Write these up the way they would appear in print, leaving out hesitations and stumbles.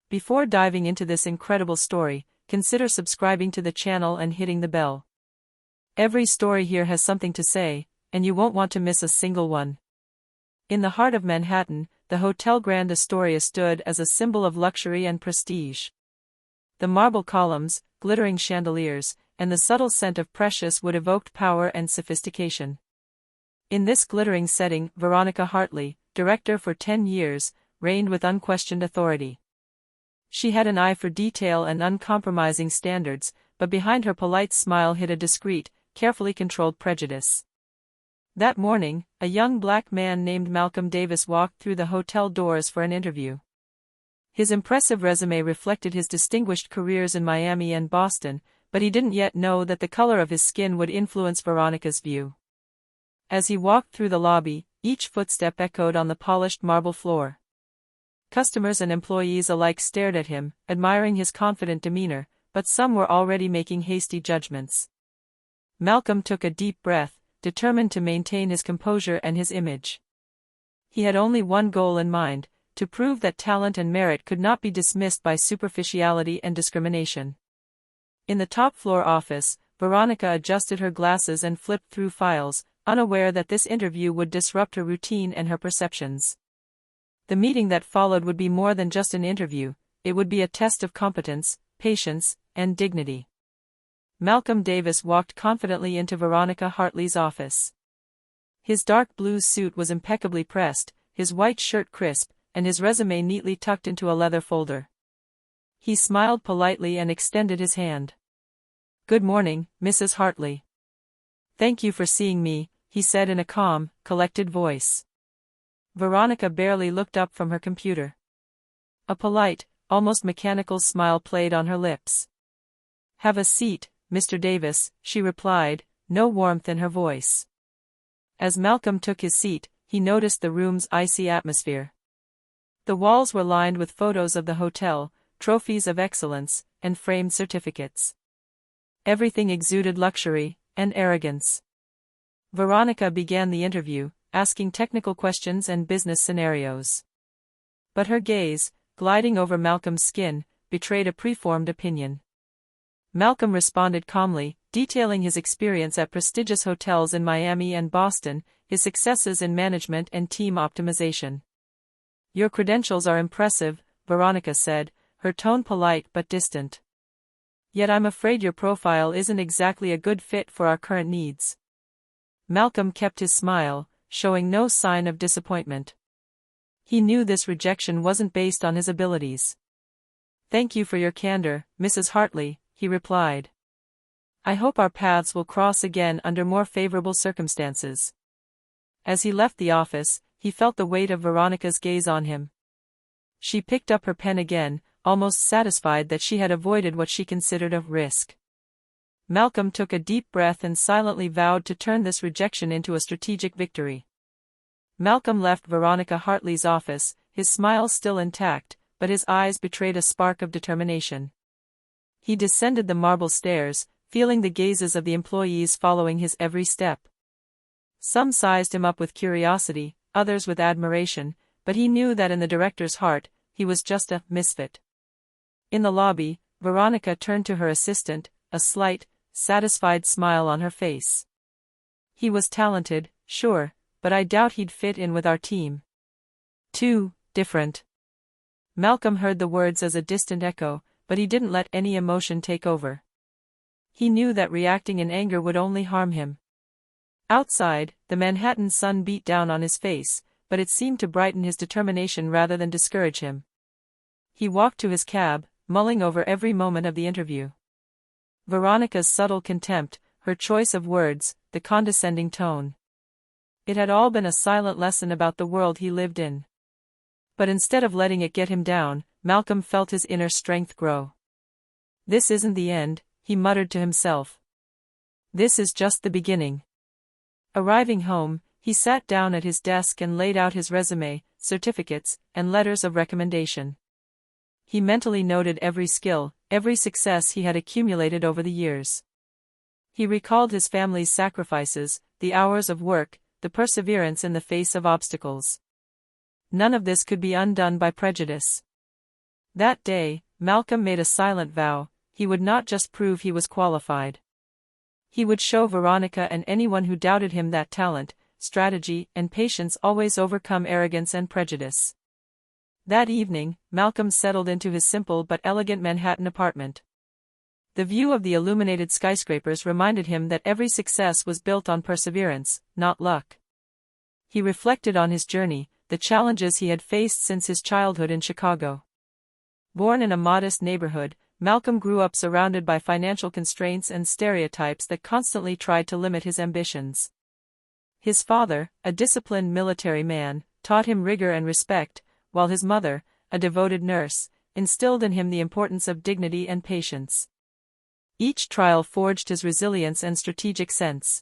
Before diving into this incredible story, consider subscribing to the channel and hitting the bell. Every story here has something to say, and you won't want to miss a single one. In the heart of Manhattan, the Hotel Grand Astoria stood as a symbol of luxury and prestige. The marble columns, glittering chandeliers, and the subtle scent of precious wood evoked power and sophistication. In this glittering setting, Veronica Hartley, director for 10 years, reigned with unquestioned authority. She had an eye for detail and uncompromising standards, but behind her polite smile hid a discreet, carefully controlled prejudice. That morning, a young black man named Malcolm Davis walked through the hotel doors for an interview. His impressive resume reflected his distinguished careers in Miami and Boston, but he didn't yet know that the color of his skin would influence Veronica's view. As he walked through the lobby, each footstep echoed on the polished marble floor. Customers and employees alike stared at him, admiring his confident demeanor, but some were already making hasty judgments. Malcolm took a deep breath, determined to maintain his composure and his image. He had only one goal in mind: to prove that talent and merit could not be dismissed by superficiality and discrimination. In the top-floor office, Veronica adjusted her glasses and flipped through files, unaware that this interview would disrupt her routine and her perceptions. The meeting that followed would be more than just an interview, it would be a test of competence, patience, and dignity. Malcolm Davis walked confidently into Veronica Hartley's office. His dark blue suit was impeccably pressed, his white shirt crisp, and his resume neatly tucked into a leather folder. He smiled politely and extended his hand. "Good morning, Mrs. Hartley." "Thank you for seeing me," he said in a calm, collected voice. Veronica barely looked up from her computer. A polite, almost mechanical smile played on her lips. "Have a seat, Mr. Davis," she replied, no warmth in her voice. As Malcolm took his seat, he noticed the room's icy atmosphere. The walls were lined with photos of the hotel, trophies of excellence, and framed certificates. Everything exuded luxury and arrogance. Veronica began the interview, asking technical questions and business scenarios. But her gaze, gliding over Malcolm's skin, betrayed a preformed opinion. Malcolm responded calmly, detailing his experience at prestigious hotels in Miami and Boston, his successes in management and team optimization. "Your credentials are impressive," Veronica said, her tone polite but distant. "Yet I'm afraid your profile isn't exactly a good fit for our current needs." Malcolm kept his smile, showing no sign of disappointment. He knew this rejection wasn't based on his abilities. "Thank you for your candor, Mrs. Hartley," he replied. "I hope our paths will cross again under more favorable circumstances." As he left the office, he felt the weight of Veronica's gaze on him. She picked up her pen again, almost satisfied that she had avoided what she considered a risk. Malcolm took a deep breath and silently vowed to turn this rejection into a strategic victory. Malcolm left Veronica Hartley's office, his smile still intact, but his eyes betrayed a spark of determination. He descended the marble stairs, feeling the gazes of the employees following his every step. Some sized him up with curiosity, others with admiration, but he knew that in the director's heart, he was just a misfit. In the lobby, Veronica turned to her assistant, a slight, satisfied smile on her face. "He was talented, sure, but I doubt he'd fit in with our team. Too different." Malcolm heard the words as a distant echo, but he didn't let any emotion take over. He knew that reacting in anger would only harm him. Outside, the Manhattan sun beat down on his face, but it seemed to brighten his determination rather than discourage him. He walked to his cab, mulling over every moment of the interview. Veronica's subtle contempt, her choice of words, the condescending tone. It had all been a silent lesson about the world he lived in. But instead of letting it get him down, Malcolm felt his inner strength grow. "This isn't the end," he muttered to himself. "This is just the beginning." Arriving home, he sat down at his desk and laid out his resume, certificates, and letters of recommendation. He mentally noted every skill, every success he had accumulated over the years. He recalled his family's sacrifices, the hours of work, the perseverance in the face of obstacles. None of this could be undone by prejudice. That day, Malcolm made a silent vow: he would not just prove he was qualified. He would show Veronica and anyone who doubted him that talent, strategy, and patience always overcome arrogance and prejudice. That evening, Malcolm settled into his simple but elegant Manhattan apartment. The view of the illuminated skyscrapers reminded him that every success was built on perseverance, not luck. He reflected on his journey, the challenges he had faced since his childhood in Chicago. Born in a modest neighborhood, Malcolm grew up surrounded by financial constraints and stereotypes that constantly tried to limit his ambitions. His father, a disciplined military man, taught him rigor and respect, while his mother, a devoted nurse, instilled in him the importance of dignity and patience. Each trial forged his resilience and strategic sense.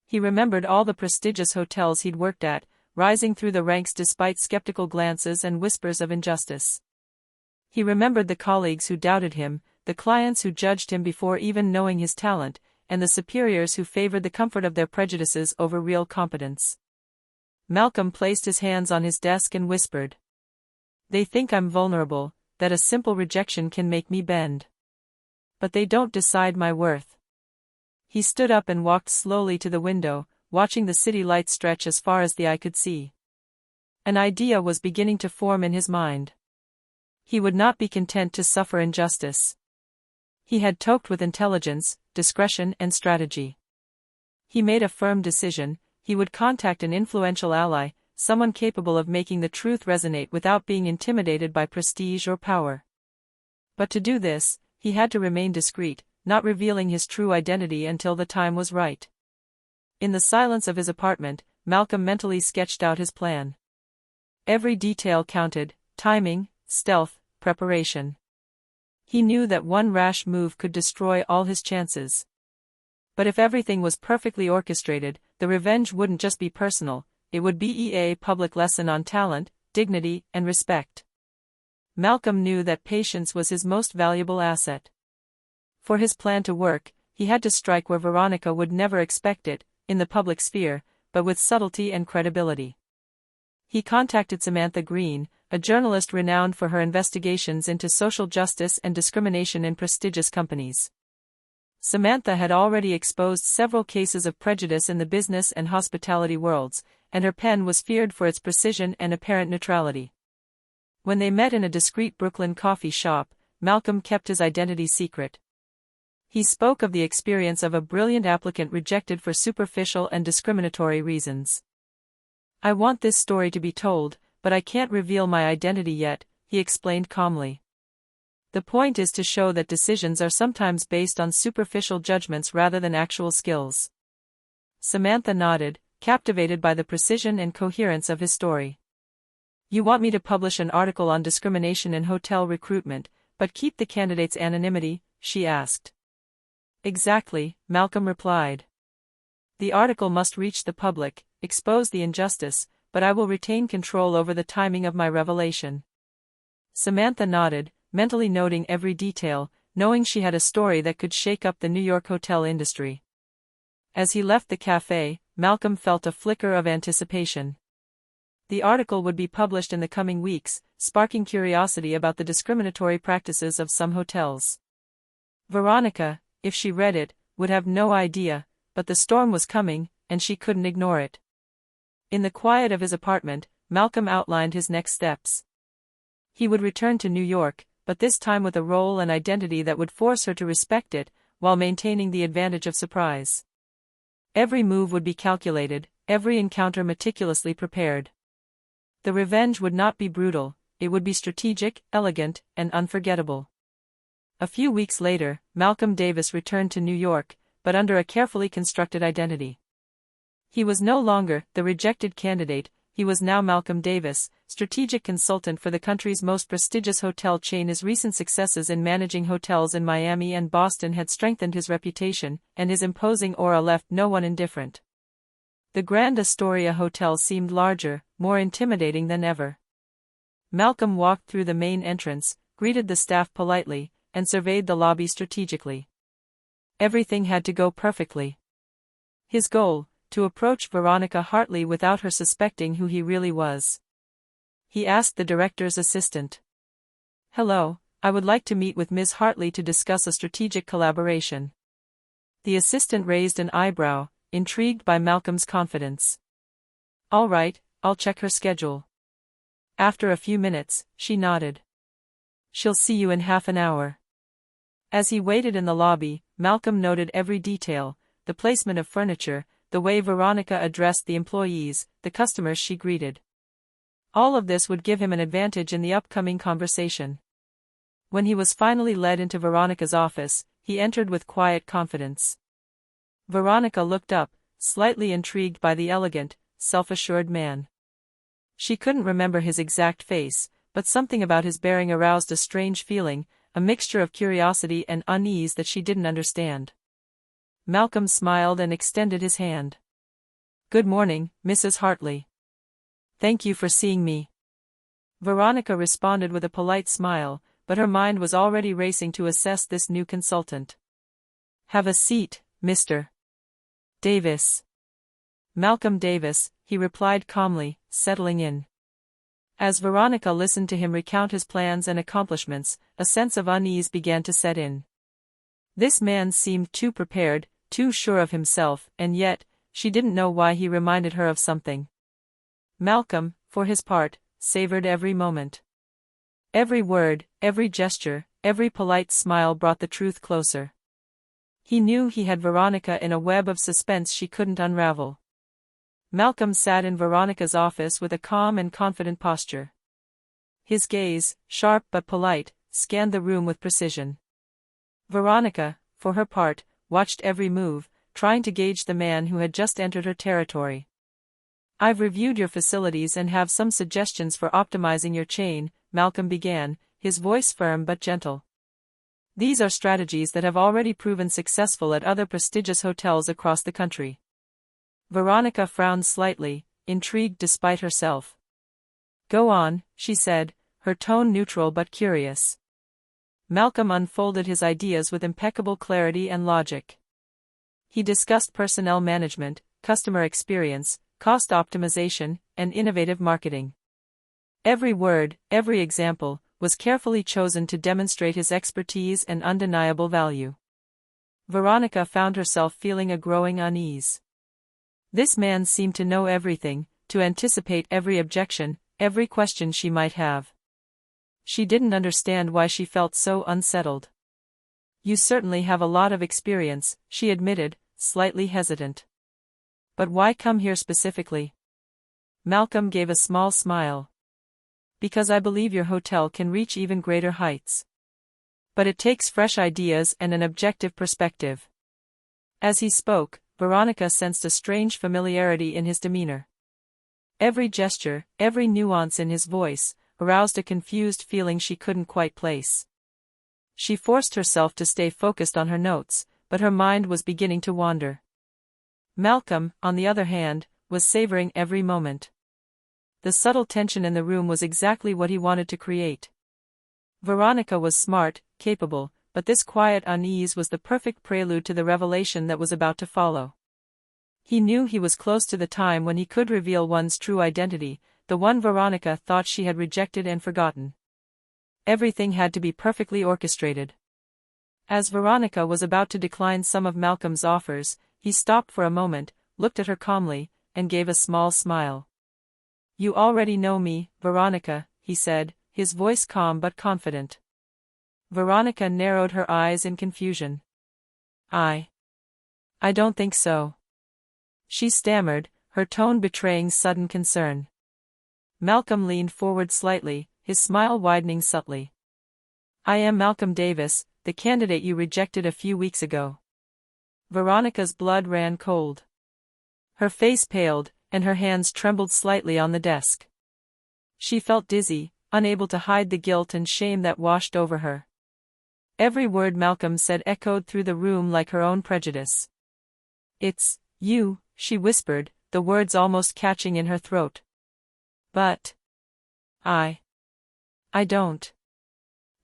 He remembered all the prestigious hotels he'd worked at, rising through the ranks despite skeptical glances and whispers of injustice. He remembered the colleagues who doubted him, the clients who judged him before even knowing his talent, and the superiors who favored the comfort of their prejudices over real competence. Malcolm placed his hands on his desk and whispered, "They think I'm vulnerable, that a simple rejection can make me bend. But they don't decide my worth." He stood up and walked slowly to the window, watching the city lights stretch as far as the eye could see. An idea was beginning to form in his mind. He would not be content to suffer injustice. He had coped with intelligence, discretion, and strategy. He made a firm decision: he would contact an influential ally, someone capable of making the truth resonate without being intimidated by prestige or power. But to do this, he had to remain discreet, not revealing his true identity until the time was right. In the silence of his apartment, Malcolm mentally sketched out his plan. Every detail counted: timing, stealth, preparation. He knew that one rash move could destroy all his chances. But if everything was perfectly orchestrated, the revenge wouldn't just be personal, it would be a public lesson on talent, dignity, and respect. Malcolm knew that patience was his most valuable asset. For his plan to work, he had to strike where Veronica would never expect it, in the public sphere, but with subtlety and credibility. He contacted Samantha Green, a journalist renowned for her investigations into social justice and discrimination in prestigious companies. Samantha had already exposed several cases of prejudice in the business and hospitality worlds, and her pen was feared for its precision and apparent neutrality. When they met in a discreet Brooklyn coffee shop, Malcolm kept his identity secret. He spoke of the experience of a brilliant applicant rejected for superficial and discriminatory reasons. "I want this story to be told, but I can't reveal my identity yet," he explained calmly. "The point is to show that decisions are sometimes based on superficial judgments rather than actual skills." Samantha nodded, captivated by the precision and coherence of his story. "You want me to publish an article on discrimination in hotel recruitment, but keep the candidate's anonymity?" she asked. "Exactly," Malcolm replied. "The article must reach the public, expose the injustice, but I will retain control over the timing of my revelation." Samantha nodded, mentally noting every detail, knowing she had a story that could shake up the New York hotel industry. As he left the cafe, Malcolm felt a flicker of anticipation. The article would be published in the coming weeks, sparking curiosity about the discriminatory practices of some hotels. Veronica, if she read it, would have no idea, but the storm was coming, and she couldn't ignore it. In the quiet of his apartment, Malcolm outlined his next steps. He would return to New York, but this time with a role and identity that would force her to respect it, while maintaining the advantage of surprise. Every move would be calculated, every encounter meticulously prepared. The revenge would not be brutal, it would be strategic, elegant, and unforgettable. A few weeks later, Malcolm Davis returned to New York, but under a carefully constructed identity. He was no longer the rejected candidate, he was now Malcolm Davis, strategic consultant for the country's most prestigious hotel chain. His recent successes in managing hotels in Miami and Boston had strengthened his reputation, and his imposing aura left no one indifferent. The Grand Astoria Hotel seemed larger, more intimidating than ever. Malcolm walked through the main entrance, greeted the staff politely, and surveyed the lobby strategically. Everything had to go perfectly. His goal: to approach Veronica Hartley without her suspecting who he really was. He asked the director's assistant, Hello, I would like to meet with Ms. Hartley to discuss a strategic collaboration. The assistant raised an eyebrow, intrigued by Malcolm's confidence. All right, I'll check her schedule. After a few minutes, she nodded. She'll see you in half an hour. As he waited in the lobby, Malcolm noted every detail, the placement of furniture, the way Veronica addressed the employees, the customers she greeted. All of this would give him an advantage in the upcoming conversation. When he was finally led into Veronica's office, he entered with quiet confidence. Veronica looked up, slightly intrigued by the elegant, self-assured man. She couldn't remember his exact face, but something about his bearing aroused a strange feeling, a mixture of curiosity and unease that she didn't understand. Malcolm smiled and extended his hand. Good morning, Mrs. Hartley. Thank you for seeing me. Veronica responded with a polite smile, but her mind was already racing to assess this new consultant. Have a seat, Mr. Davis. Malcolm Davis, he replied calmly, settling in. As Veronica listened to him recount his plans and accomplishments, a sense of unease began to set in. This man seemed too prepared, too sure of himself, and yet, she didn't know why he reminded her of something. Malcolm, for his part, savored every moment. Every word, every gesture, every polite smile brought the truth closer. He knew he had Veronica in a web of suspense she couldn't unravel. Malcolm sat in Veronica's office with a calm and confident posture. His gaze, sharp but polite, scanned the room with precision. Veronica, for her part, watched every move, trying to gauge the man who had just entered her territory. I've reviewed your facilities and have some suggestions for optimizing your chain, Malcolm began, his voice firm but gentle. These are strategies that have already proven successful at other prestigious hotels across the country. Veronica frowned slightly, intrigued despite herself. Go on, she said, her tone neutral but curious. Malcolm unfolded his ideas with impeccable clarity and logic. He discussed personnel management, customer experience, cost optimization, and innovative marketing. Every word, every example, was carefully chosen to demonstrate his expertise and undeniable value. Veronica found herself feeling a growing unease. This man seemed to know everything, to anticipate every objection, every question she might have. She didn't understand why she felt so unsettled. You certainly have a lot of experience, she admitted, slightly hesitant. But why come here specifically? Malcolm gave a small smile. Because I believe your hotel can reach even greater heights. But it takes fresh ideas and an objective perspective. As he spoke, Veronica sensed a strange familiarity in his demeanor. Every gesture, every nuance in his voice, aroused a confused feeling she couldn't quite place. She forced herself to stay focused on her notes, but her mind was beginning to wander. Malcolm, on the other hand, was savoring every moment. The subtle tension in the room was exactly what he wanted to create. Veronica was smart, capable, but this quiet unease was the perfect prelude to the revelation that was about to follow. He knew he was close to the time when he could reveal one's true identity, the one Veronica thought she had rejected and forgotten. Everything had to be perfectly orchestrated. As Veronica was about to decline some of Malcolm's offers, he stopped for a moment, looked at her calmly, and gave a small smile. You already know me, Veronica, he said, his voice calm but confident. Veronica narrowed her eyes in confusion. I don't think so. She stammered, her tone betraying sudden concern. Malcolm leaned forward slightly, his smile widening subtly. I am Malcolm Davis, the candidate you rejected a few weeks ago. Veronica's blood ran cold. Her face paled, and her hands trembled slightly on the desk. She felt dizzy, unable to hide the guilt and shame that washed over her. Every word Malcolm said echoed through the room like her own prejudice. It's you, she whispered, the words almost catching in her throat. But I don't.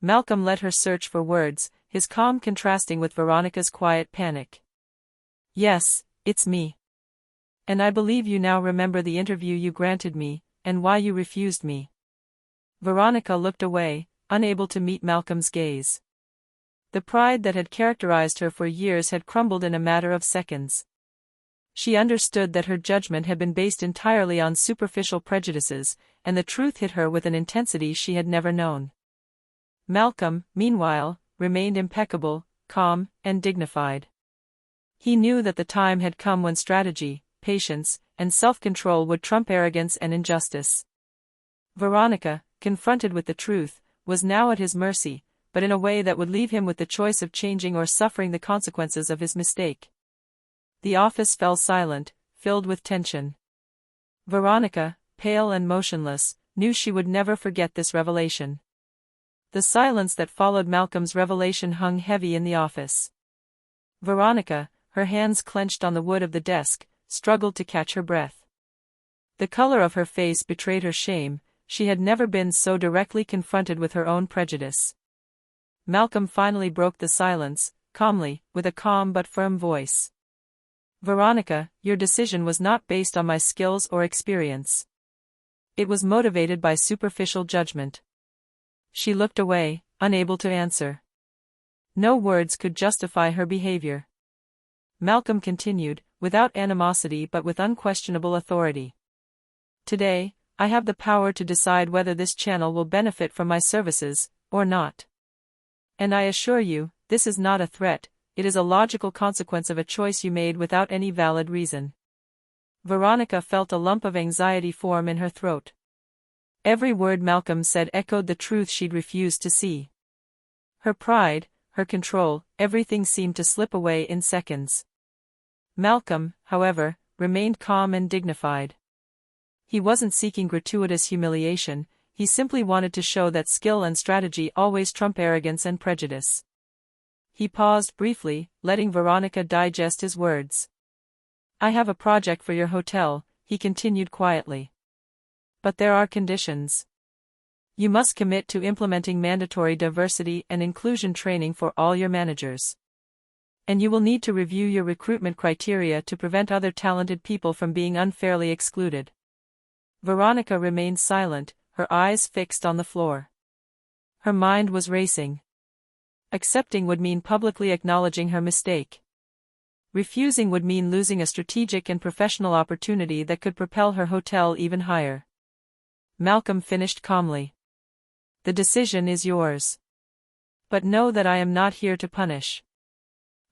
Malcolm let her search for words, his calm contrasting with Veronica's quiet panic. Yes, it's me. And I believe you now remember the interview you granted me, and why you refused me. Veronica looked away, unable to meet Malcolm's gaze. The pride that had characterized her for years had crumbled in a matter of seconds. She understood that her judgment had been based entirely on superficial prejudices, and the truth hit her with an intensity she had never known. Malcolm, meanwhile, remained impeccable, calm, and dignified. He knew that the time had come when strategy, patience, and self-control would trump arrogance and injustice. Veronica, confronted with the truth, was now at his mercy, but in a way that would leave him with the choice of changing or suffering the consequences of his mistake. The office fell silent, filled with tension. Veronica, pale and motionless, knew she would never forget this revelation. The silence that followed Malcolm's revelation hung heavy in the office. Veronica, her hands clenched on the wood of the desk, struggled to catch her breath. The color of her face betrayed her shame. She had never been so directly confronted with her own prejudice. Malcolm finally broke the silence, calmly, with a calm but firm voice. Veronica, your decision was not based on my skills or experience. It was motivated by superficial judgment. She looked away, unable to answer. No words could justify her behavior. Malcolm continued, without animosity but with unquestionable authority. Today, I have the power to decide whether this channel will benefit from my services, or not. And I assure you, this is not a threat. It is a logical consequence of a choice you made without any valid reason. Veronica felt a lump of anxiety form in her throat. Every word Malcolm said echoed the truth she'd refused to see. Her pride, her control, everything seemed to slip away in seconds. Malcolm, however, remained calm and dignified. He wasn't seeking gratuitous humiliation, he simply wanted to show that skill and strategy always trump arrogance and prejudice. He paused briefly, letting Veronica digest his words. I have a project for your hotel, he continued quietly. But there are conditions. You must commit to implementing mandatory diversity and inclusion training for all your managers. And you will need to review your recruitment criteria to prevent other talented people from being unfairly excluded. Veronica remained silent, her eyes fixed on the floor. Her mind was racing. Accepting would mean publicly acknowledging her mistake. Refusing would mean losing a strategic and professional opportunity that could propel her hotel even higher. Malcolm finished calmly. The decision is yours. But know that I am not here to punish.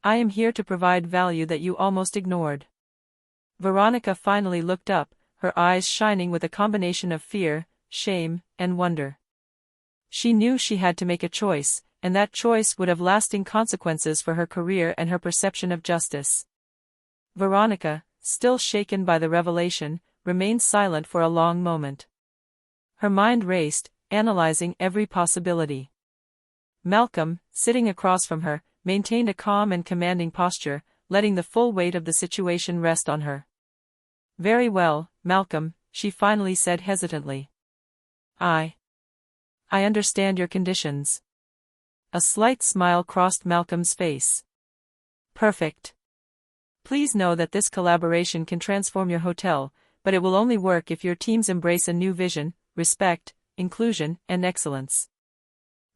I am here to provide value that you almost ignored. Veronica finally looked up, her eyes shining with a combination of fear, shame, and wonder. She knew she had to make a choice, and that choice would have lasting consequences for her career and her perception of justice. Veronica, still shaken by the revelation, remained silent for a long moment. Her mind raced, analyzing every possibility. Malcolm, sitting across from her, maintained a calm and commanding posture, letting the full weight of the situation rest on her. Very well, Malcolm, she finally said hesitantly. I understand your conditions. A slight smile crossed Malcolm's face. Perfect. Please know that this collaboration can transform your hotel, but it will only work if your teams embrace a new vision, respect, inclusion, and excellence.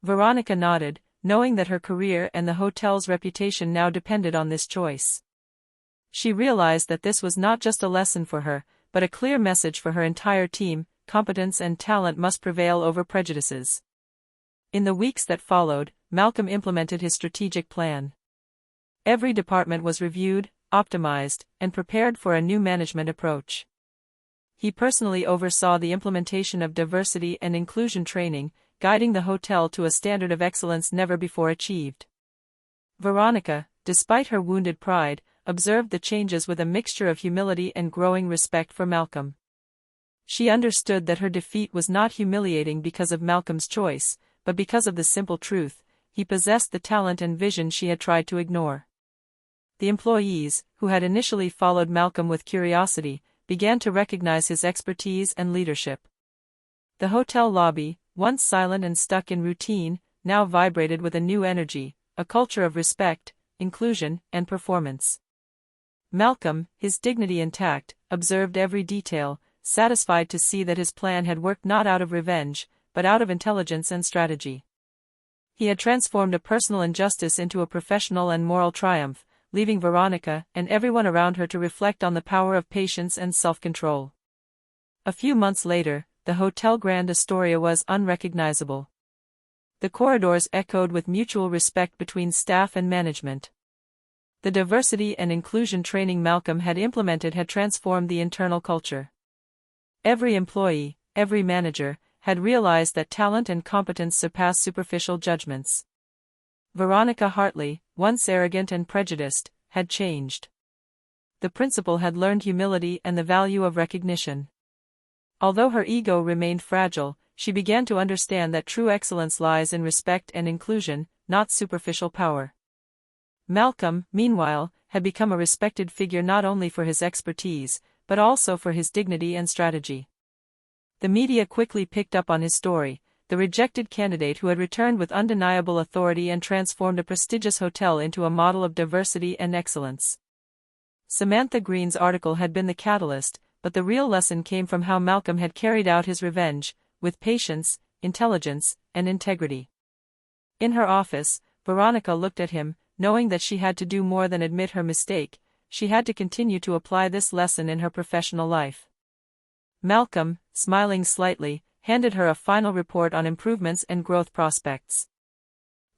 Veronica nodded, knowing that her career and the hotel's reputation now depended on this choice. She realized that this was not just a lesson for her, but a clear message for her entire team: competence and talent must prevail over prejudices. In the weeks that followed, Malcolm implemented his strategic plan. Every department was reviewed, optimized, and prepared for a new management approach. He personally oversaw the implementation of diversity and inclusion training, guiding the hotel to a standard of excellence never before achieved. Veronica, despite her wounded pride, observed the changes with a mixture of humility and growing respect for Malcolm. She understood that her defeat was not humiliating because of Malcolm's choice, but because of the simple truth: he possessed the talent and vision she had tried to ignore. The employees, who had initially followed Malcolm with curiosity, began to recognize his expertise and leadership. The hotel lobby, once silent and stuck in routine, now vibrated with a new energy, a culture of respect, inclusion, and performance. Malcolm, his dignity intact, observed every detail, satisfied to see that his plan had worked not out of revenge, but out of intelligence and strategy. He had transformed a personal injustice into a professional and moral triumph, leaving Veronica and everyone around her to reflect on the power of patience and self-control. A few months later, the Hotel Grand Astoria was unrecognizable. The corridors echoed with mutual respect between staff and management. The diversity and inclusion training Malcolm had implemented had transformed the internal culture. Every employee, every manager, had realized that talent and competence surpass superficial judgments. Veronica Hartley, once arrogant and prejudiced, had changed. The principal had learned humility and the value of recognition. Although her ego remained fragile, she began to understand that true excellence lies in respect and inclusion, not superficial power. Malcolm, meanwhile, had become a respected figure not only for his expertise, but also for his dignity and strategy. The media quickly picked up on his story, the rejected candidate who had returned with undeniable authority and transformed a prestigious hotel into a model of diversity and excellence. Samantha Green's article had been the catalyst, but the real lesson came from how Malcolm had carried out his revenge, with patience, intelligence, and integrity. In her office, Veronica looked at him, knowing that she had to do more than admit her mistake. She had to continue to apply this lesson in her professional life. Malcolm, smiling slightly, handed her a final report on improvements and growth prospects.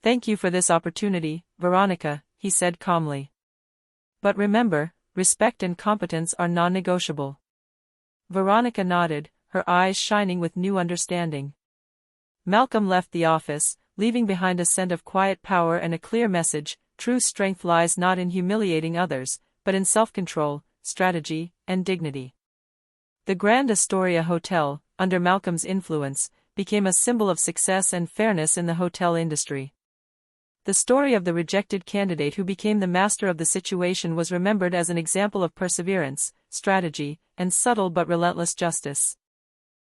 "Thank you for this opportunity, Veronica," he said calmly. "But remember, respect and competence are non-negotiable." Veronica nodded, her eyes shining with new understanding. Malcolm left the office, leaving behind a scent of quiet power and a clear message: true strength lies not in humiliating others, but in self-control, strategy, and dignity. The Grand Astoria Hotel, under Malcolm's influence, became a symbol of success and fairness in the hotel industry. The story of the rejected candidate who became the master of the situation was remembered as an example of perseverance, strategy, and subtle but relentless justice.